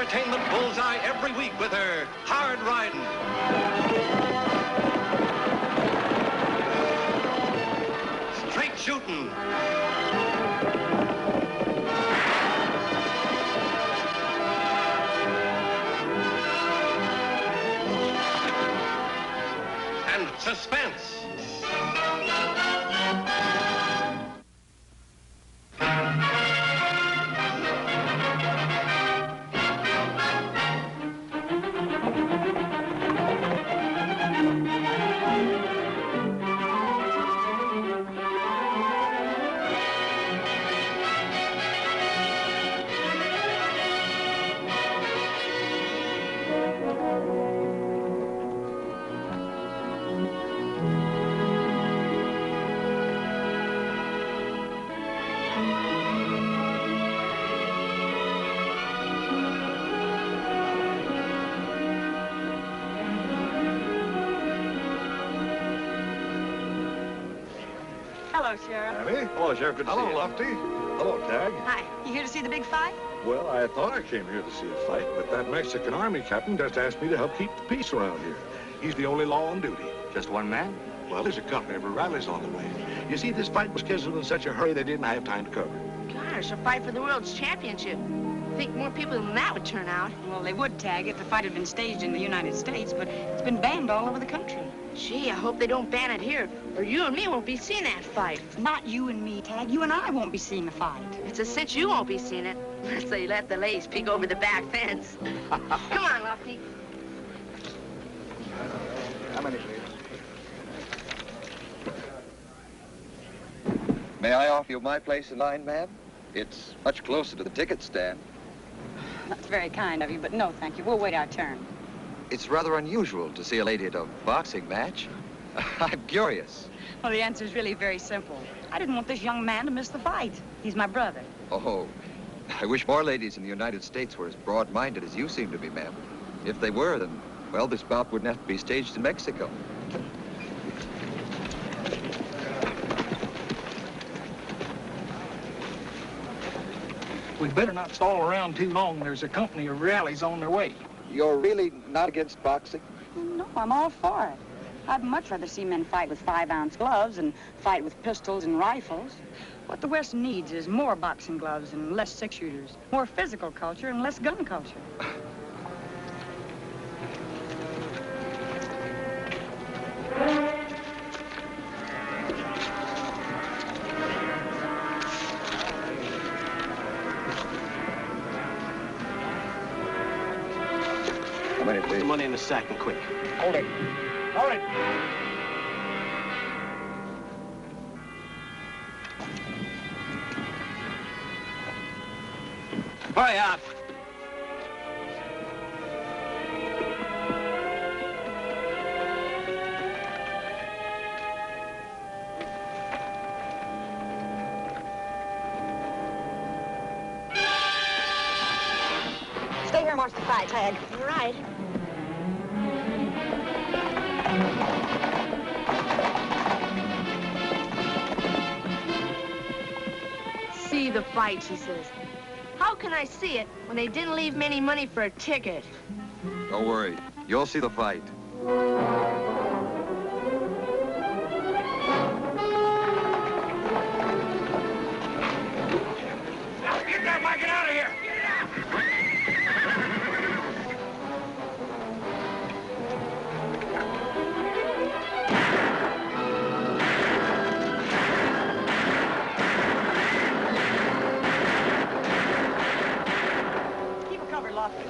entertainment bullseye every week with her hard riding. Straight shooting. And suspense. Hello, Sheriff. Annie? Hello, Sheriff. Good to see you. Hello, Lofty. Hello, Tagg. Hi. You here to see the big fight? Well, I thought I came here to see a fight, but that Mexican Army captain just asked me to help keep the peace around here. He's the only law on duty. Just one man? Well, there's a company of rallies on the way. You see, this fight was scheduled in such a hurry they didn't have time to cover it. Gosh, a fight for the world's championship. I think more people than that would turn out. Well, they would, Tagg, if the fight had been staged in the United States, but it's been banned all over the country. Gee, I hope they don't ban it here, or you and me won't be seeing that fight. Not you and me, Tagg. You and I won't be seeing the fight. It's a cinch you won't be seeing it. So you let the ladies peek over the back fence. Come on, Lofty. How many, please? May I offer you my place in line, ma'am? It's much closer to the ticket stand. That's very kind of you, but no, thank you. We'll wait our turn. It's rather unusual to see a lady at a boxing match. I'm curious. Well, the answer's really very simple. I didn't want this young man to miss the fight. He's my brother. Oh, I wish more ladies in the United States were as broad-minded as you seem to be, ma'am. If they were, then, well, this bout wouldn't have to be staged in Mexico. We'd better not stall around too long. There's a company of rallies on their way. You're really not against boxing? No, I'm all for it. I'd much rather see men fight with 5-ounce gloves and fight with pistols and rifles. What the West needs is more boxing gloves and less six-shooters, more physical culture and less gun culture. Put the money in the sack and quick. Hold it. Hold it. Hurry up. Stay here and watch the fight, Tagg. All right. See the fight, she says. How can I see it when they didn't leave me any money for a ticket? Don't worry. You'll see the fight. Get that bike out of here! Keep her covered, Lofty.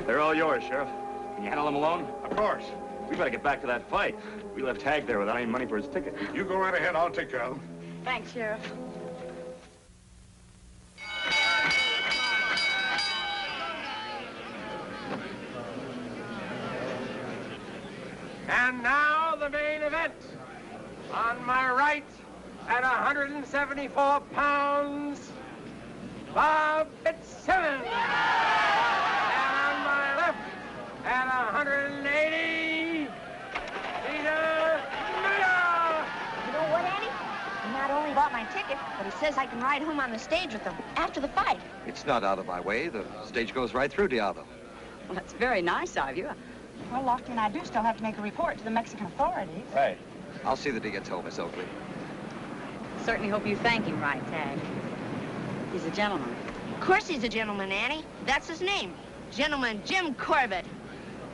They're all yours, Sheriff. Can you handle them alone? Of course. We better get back to that fight. We left Tagg there without any money for his ticket. You go right ahead. I'll take care of him. Thanks, Sheriff. And now the main event. On my right, at 174 pounds, Bob Fitzsimmons. And on my left, at 180, Peter Miller. You know what, Annie? He not only bought my ticket, but he says I can ride home on the stage with him after the fight. It's not out of my way. The stage goes right through Diablo. Well, that's very nice of you. Well, Lofty and I do still have to make a report to the Mexican authorities. Right. I'll see that he gets home, Miss Oakley. Certainly hope you thank him right, Tagg. He's a gentleman. Of course he's a gentleman, Annie. That's his name. Gentleman Jim Corbett.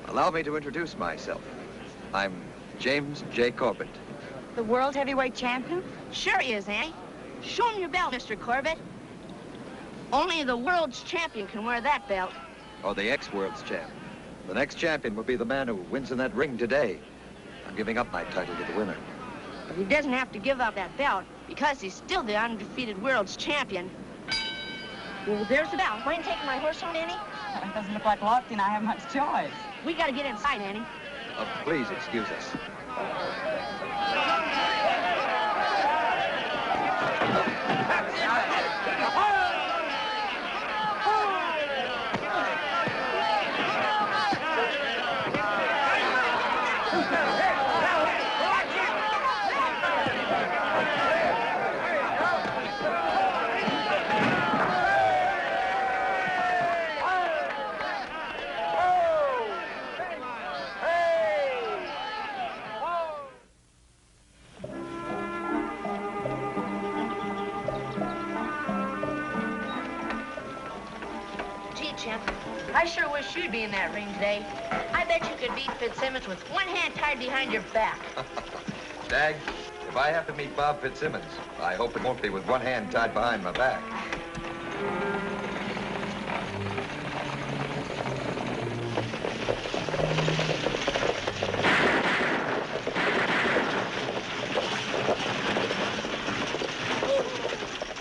Allow me to introduce myself. I'm James J. Corbett. The world heavyweight champion? Sure he is, Annie. Show him your belt, Mr. Corbett. Only the world's champion can wear that belt. Or the ex-world's champ. The next champion will be the man who wins in that ring today. I'm giving up my title to the winner. But he doesn't have to give up that belt because he's still the undefeated world's champion. Well, there's the belt. Mind taking my horse home, Annie? It doesn't look like Lofty and I have much choice. We gotta get inside, Annie. Please excuse us. I sure wish you'd be in that ring today. I bet you could beat Fitzsimmons with one hand tied behind your back. Tagg, if I have to meet Bob Fitzsimmons, I hope it won't be with one hand tied behind my back.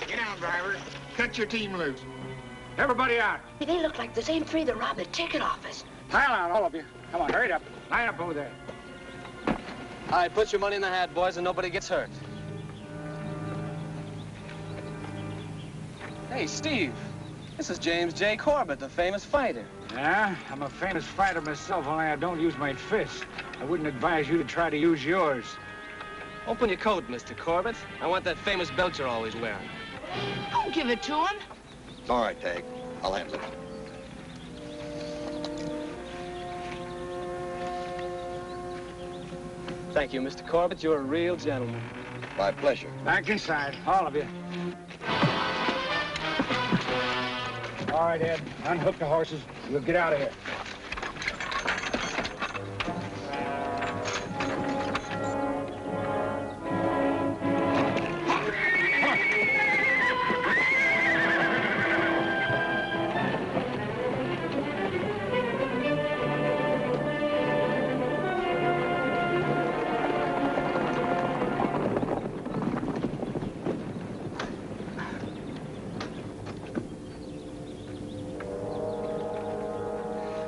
Get down, driver. Cut your team loose. Everybody out. They look like the same three that robbed the ticket office. Pile out, all of you. Come on, hurry up. Line up over there. All right, put your money in the hat, boys, and nobody gets hurt. Hey, Steve. This is James J. Corbett, the famous fighter. Yeah, I'm a famous fighter myself, only I don't use my fists. I wouldn't advise you to try to use yours. Open your coat, Mr. Corbett. I want that famous belt you're always wearing. Don't give it to him. It's all right, Tagg. I'll handle it. Thank you, Mr. Corbett. You're a real gentleman. My pleasure. Back inside, all of you. All right, Ed, unhook the horses. We'll get out of here.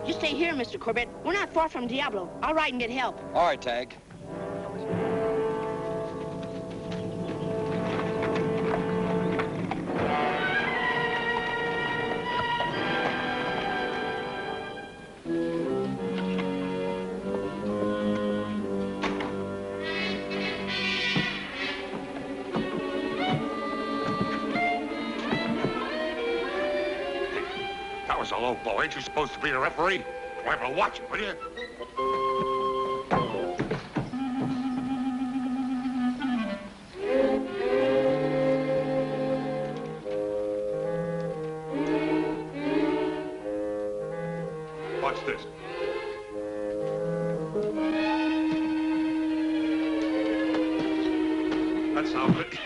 You stay here, Mr. Corbett. We're not far from Diablo. I'll ride and get help. All right, Tagg. That was a low blow. Ain't you supposed to be the referee? Wipe a watch it, will you? Watch this. That sounds good.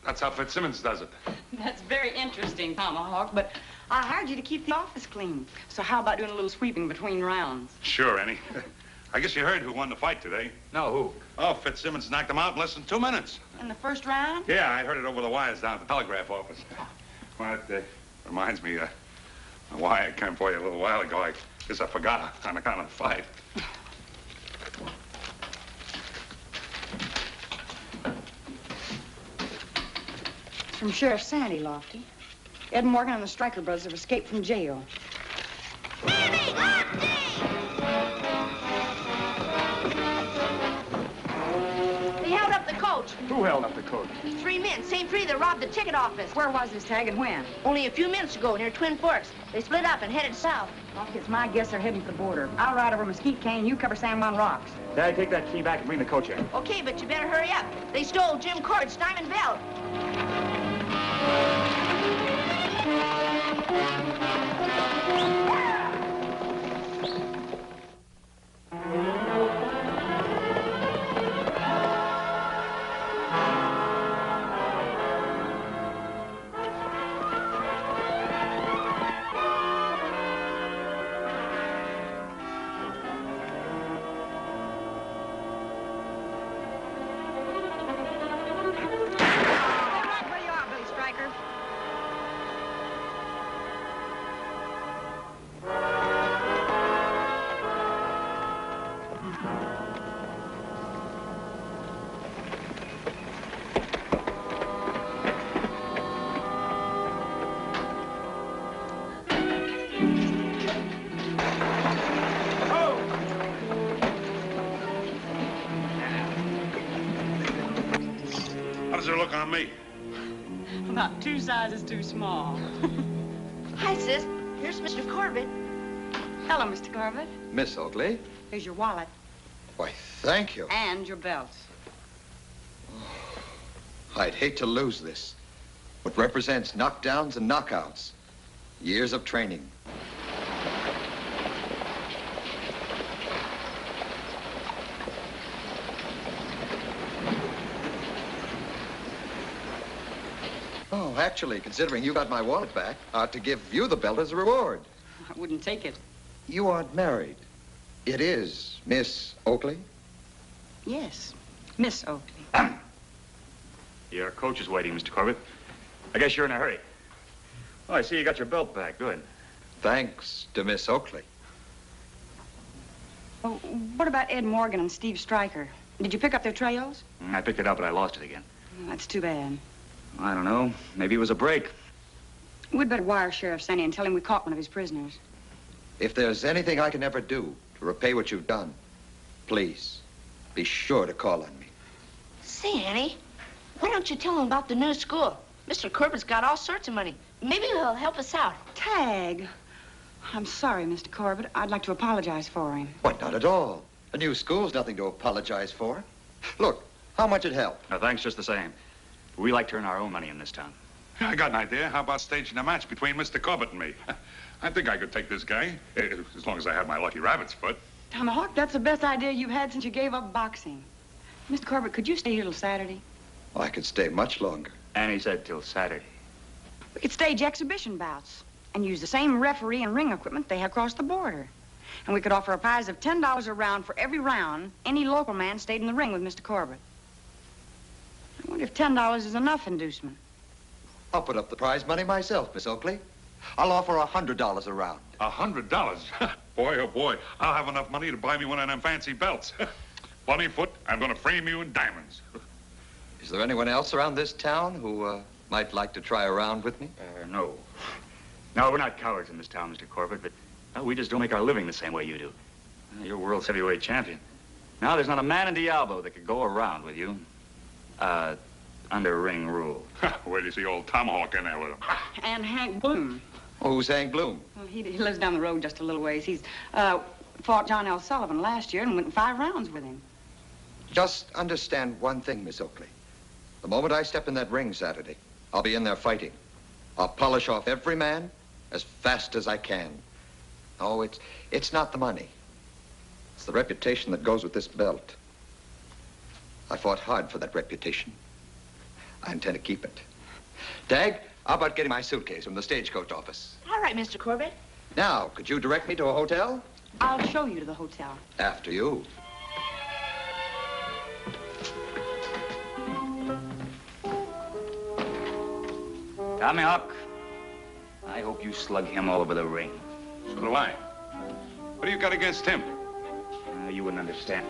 That's how Fitzsimmons does it. That's very interesting, Tomahawk, but I hired you to keep the office clean. So how about doing a little sweeping between rounds? Sure, Annie. I guess you heard who won the fight today. No, who? Oh, Fitzsimmons knocked him out in less than 2 minutes. In the first round? Yeah, I heard it over the wires down at the telegraph office. Well, it reminds me, why I came for you a little while ago. I guess I forgot on account of the fight. It's from Sheriff Sandy, Lofty. Ed Morgan and the Stryker brothers have escaped from jail. They held up the coach. Who held up the coach? 3 men, same 3 that robbed the ticket office. Where was this Tagg and when? Only a few minutes ago near Twin Forks. They split up and headed south. Lofty, it's my guess they're heading for the border. I'll ride over Mesquite Canyon, you cover Sandmon Rocks. Dad, take that key back and bring the coach in. Okay, but you better hurry up. They stole Jim Corbett's diamond belt. Look on me. About 2 sizes too small. Hi, sis. Here's Mr. Corbett. Hello, Mr. Corbett. Miss Oakley. Here's your wallet. Why, thank you. And your belts. I'd hate to lose this. What represents knockdowns and knockouts. Years of training. Oh, actually, considering you got my wallet back, I ought to give you the belt as a reward. I wouldn't take it. You aren't married. It is Miss Oakley? Yes, Miss Oakley. Your coach is waiting, Mr. Corbett. I guess you're in a hurry. Oh, I see you got your belt back. Good. Thanks to Miss Oakley. Oh, what about Ed Morgan and Steve Stryker? Did you pick up their trails? I picked it up, but I lost it again. Oh, that's too bad. I don't know. Maybe it was a break. We'd better wire Sheriff Sandy and tell him we caught one of his prisoners. If there's anything I can ever do to repay what you've done, please, be sure to call on me. Say, Annie, why don't you tell him about the new school? Mr. Corbett's got all sorts of money. Maybe he'll help us out. Tagg. I'm sorry, Mr. Corbett. I'd like to apologize for him. Why, not at all. A new school's nothing to apologize for. Look, how much it helped? No, thanks just the same. We like to earn our own money in this town. I got an idea. How about staging a match between Mr. Corbett and me? I think I could take this guy, as long as I have my lucky rabbit's foot. Tomahawk, that's the best idea you've had since you gave up boxing. Mr. Corbett, could you stay here till Saturday? Well, I could stay much longer. Annie said till Saturday. We could stage exhibition bouts and use the same referee and ring equipment they have across the border. And we could offer a prize of $10 a round for every round any local man stayed in the ring with Mr. Corbett. I wonder if $10 is enough inducement. I'll put up the prize money myself, Miss Oakley. I'll offer $100 a round. $100? Boy, oh boy, I'll have enough money to buy me one of them fancy belts. Bunnyfoot, I'm gonna frame you in diamonds. Is there anyone else around this town who might like to try a round with me? No. No, we're not cowards in this town, Mr. Corbett, but we just don't make our living the same way you do. You're world's heavyweight champion. Now, there's not a man in Diablo that could go around with you. Under ring rule. Where do you see old Tomahawk in there with him? And Hank Bloom. Oh, who's Hank Bloom? Well, he lives down the road just a little ways. He's fought John L. Sullivan last year and went in 5 rounds with him. Just understand one thing, Miss Oakley. The moment I step in that ring Saturday, I'll be in there fighting. I'll polish off every man as fast as I can. Oh, it's not the money. It's the reputation that goes with this belt. I fought hard for that reputation. I intend to keep it. Tagg, how about getting my suitcase from the Stagecoach office? All right, Mr. Corbett. Now, could you direct me to a hotel? I'll show you to the hotel. After you. Tommy Hawk, I hope you slug him all over the ring. So do I. What do you got against him? You wouldn't understand.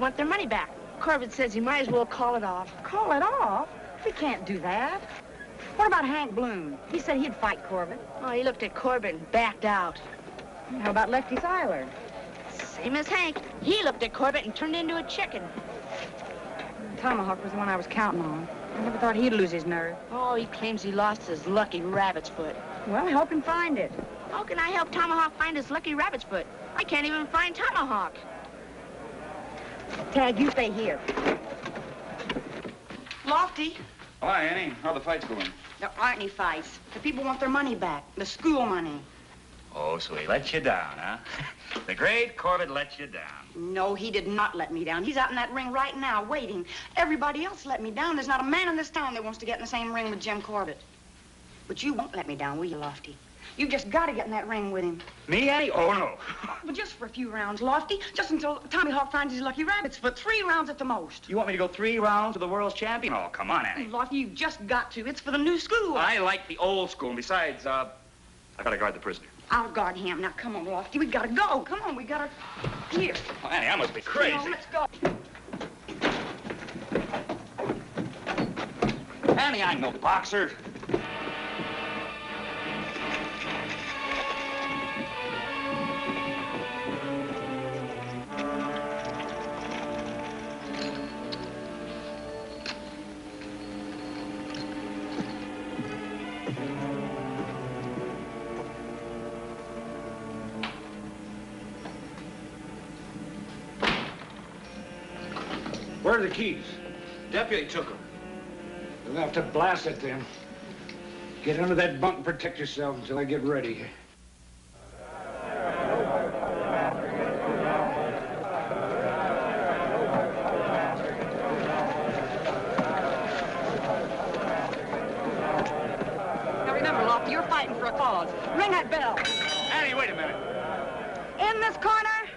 Want their money back. Corbett says he might as well call it off. Call it off? We can't do that. What about Hank Bloom? He said he'd fight Corbett. Oh, he looked at Corbett and backed out. How about Lefty Seiler? Same as Hank. He looked at Corbett and turned into a chicken. Tomahawk was the one I was counting on. I never thought he'd lose his nerve. Oh, he claims he lost his lucky rabbit's foot. Well, help him find it. How can I help Tomahawk find his lucky rabbit's foot? I can't even find Tomahawk. Tagg, you stay here. Lofty. Hi, Annie. How the fights going? There aren't any fights. The people want their money back. The school money. Oh, so he let you down, huh? The great Corbett let you down. No, he did not let me down. He's out in that ring right now, waiting. Everybody else let me down. There's not a man in this town that wants to get in the same ring with Jim Corbett. But you won't let me down, will you, Lofty? You just got to get in that ring with him. Me, Annie? Oh, no. Well, just for a few rounds, Lofty. Just until Tommy Hawk finds his lucky rabbit's foot. 3 rounds at the most. You want me to go 3 rounds with the world's champion? Oh, come on, Annie. Lofty, you've just got to. It's for the new school. I like the old school. And besides, I've got to guard the prisoner. I'll guard him. Now, come on, Lofty. We got to go. Come on, we got to... Here. Oh, Annie, I must be crazy. Come on, let's go. Annie, I'm no boxer. Where are the keys? Deputy took them. You'll have to blast it then. Get under that bunk and protect yourself until I get ready. Now remember, Lofty, you're fighting for a cause. Ring that bell. Annie, wait a minute. In this corner,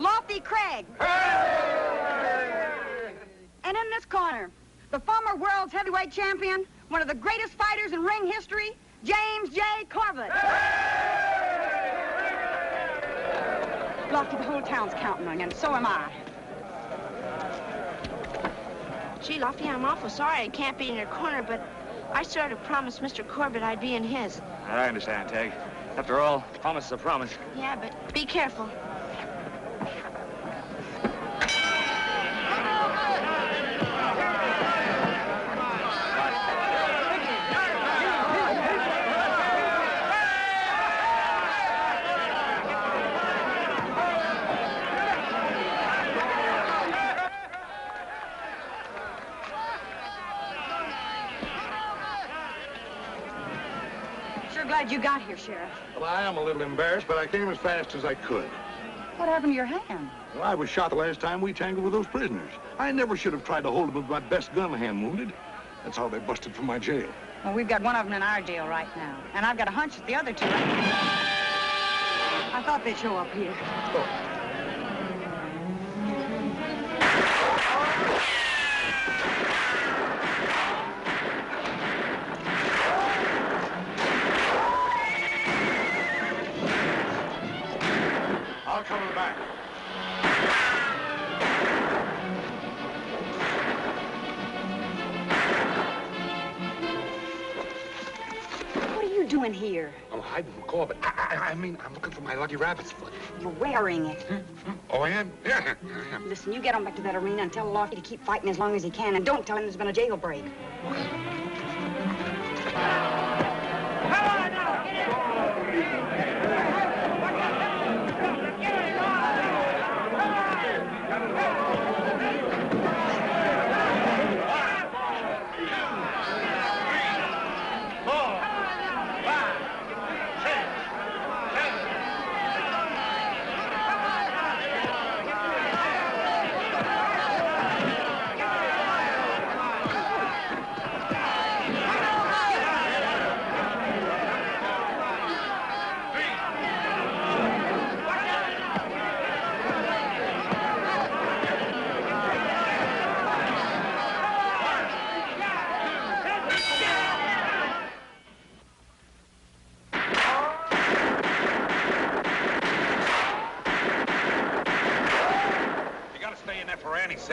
Lofty Craig. And in this corner, the former world's heavyweight champion, one of the greatest fighters in ring history, James J. Corbett. Lofty, the whole town's counting on you, and so am I. Gee, Lofty, I'm awful sorry I can't be in your corner, but I sort of promised Mr. Corbett I'd be in his. I understand, Tagg. After all, promise is a promise. Yeah, but be careful. Glad you got here, Sheriff. Well, I am a little embarrassed, but I came as fast as I could. What happened to your hand? Well, I was shot the last time we tangled with those prisoners. I never should have tried to hold them with my best gun hand wounded. That's how they busted from my jail. Well, we've got one of them in our jail right now. And I've got a hunch that the other two... I thought they'd show up here. Oh. I'll cover the back. What are you doing here? I'm hiding from Corbett. I mean, I'm looking for my lucky rabbit's foot. You're wearing it. Oh, go in? Yeah. Listen, you get on back to that arena and tell Lofty to keep fighting as long as he can, and don't tell him there's been a jailbreak.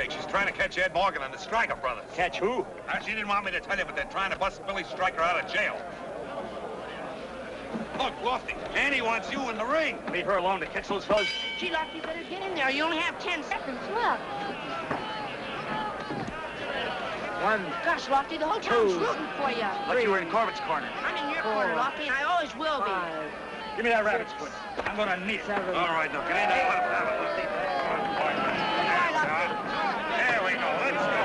She's trying to catch Ed Morgan and the Stryker brothers. Catch who? She didn't want me to tell you, but they're trying to bust Billy Stryker out of jail. Look, Lofty, Annie wants you in the ring. Leave her alone to catch those fellas. Gee, Lofty, you better get in there. You only have 10 seconds left. One. Gosh, Lofty, the whole town's rooting for you. Lucky we're in Corbett's corner. I'm in your corner, Lofty, and I always will be. Give me that rabbit's foot. I'm gonna need it. All right, now, get in there. Let him have it, Lofty. Come on, boy. There we go. Let's go.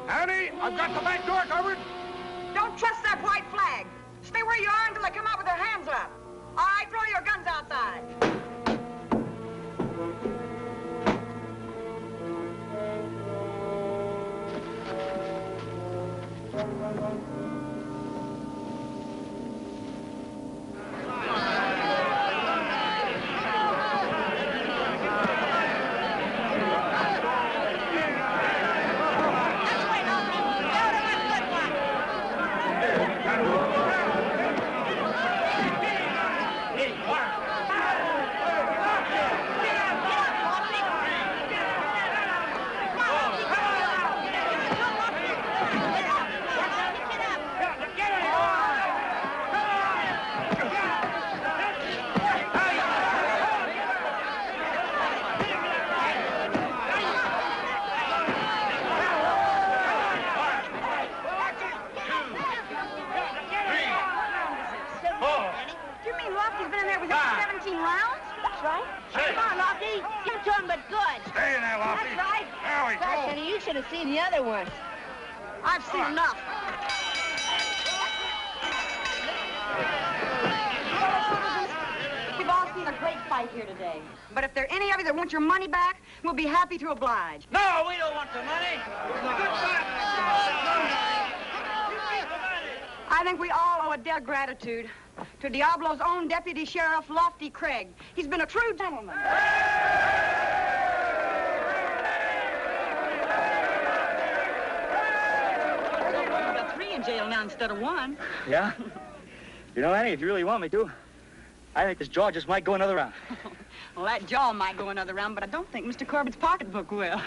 Annie, I've got the back door covered. Don't trust that white flag. Stay where you are until they come out with their hands up. All right, throw your guns outside. Seen the other one. I've seen enough. We've all seen a great fight here today. But if there are any of you that want your money back, we'll be happy to oblige. No, we don't want the money. I think we all owe a debt of gratitude to Diablo's own Deputy Sheriff, Lofty Gregg. He's been a true gentleman. In jail now instead of one. Yeah? You know, Annie, if you really want me to, I think this jaw just might go another round. Well, that jaw might go another round, but I don't think Mr. Corbett's pocketbook will.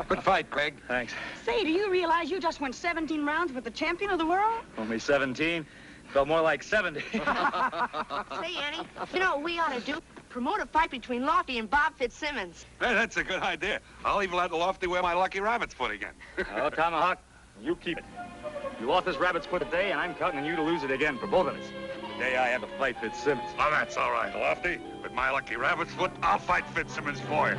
Good fight, Gregg. Thanks. Say, do you realize you just went 17 rounds with the champion of the world? Only 17. Felt more like 70. Say, Annie, you know what we ought to do? Promote a fight between Lofty and Bob Fitzsimmons. Hey, that's a good idea. I'll even let Lofty wear my lucky rabbit's foot again. Oh, Tomahawk, you keep it. You lost this rabbit's foot today, and I'm counting on you to lose it again for both of us. The day I have to fight Fitzsimmons. Oh, that's all right, Lofty. With my lucky rabbit's foot, I'll fight Fitzsimmons for you.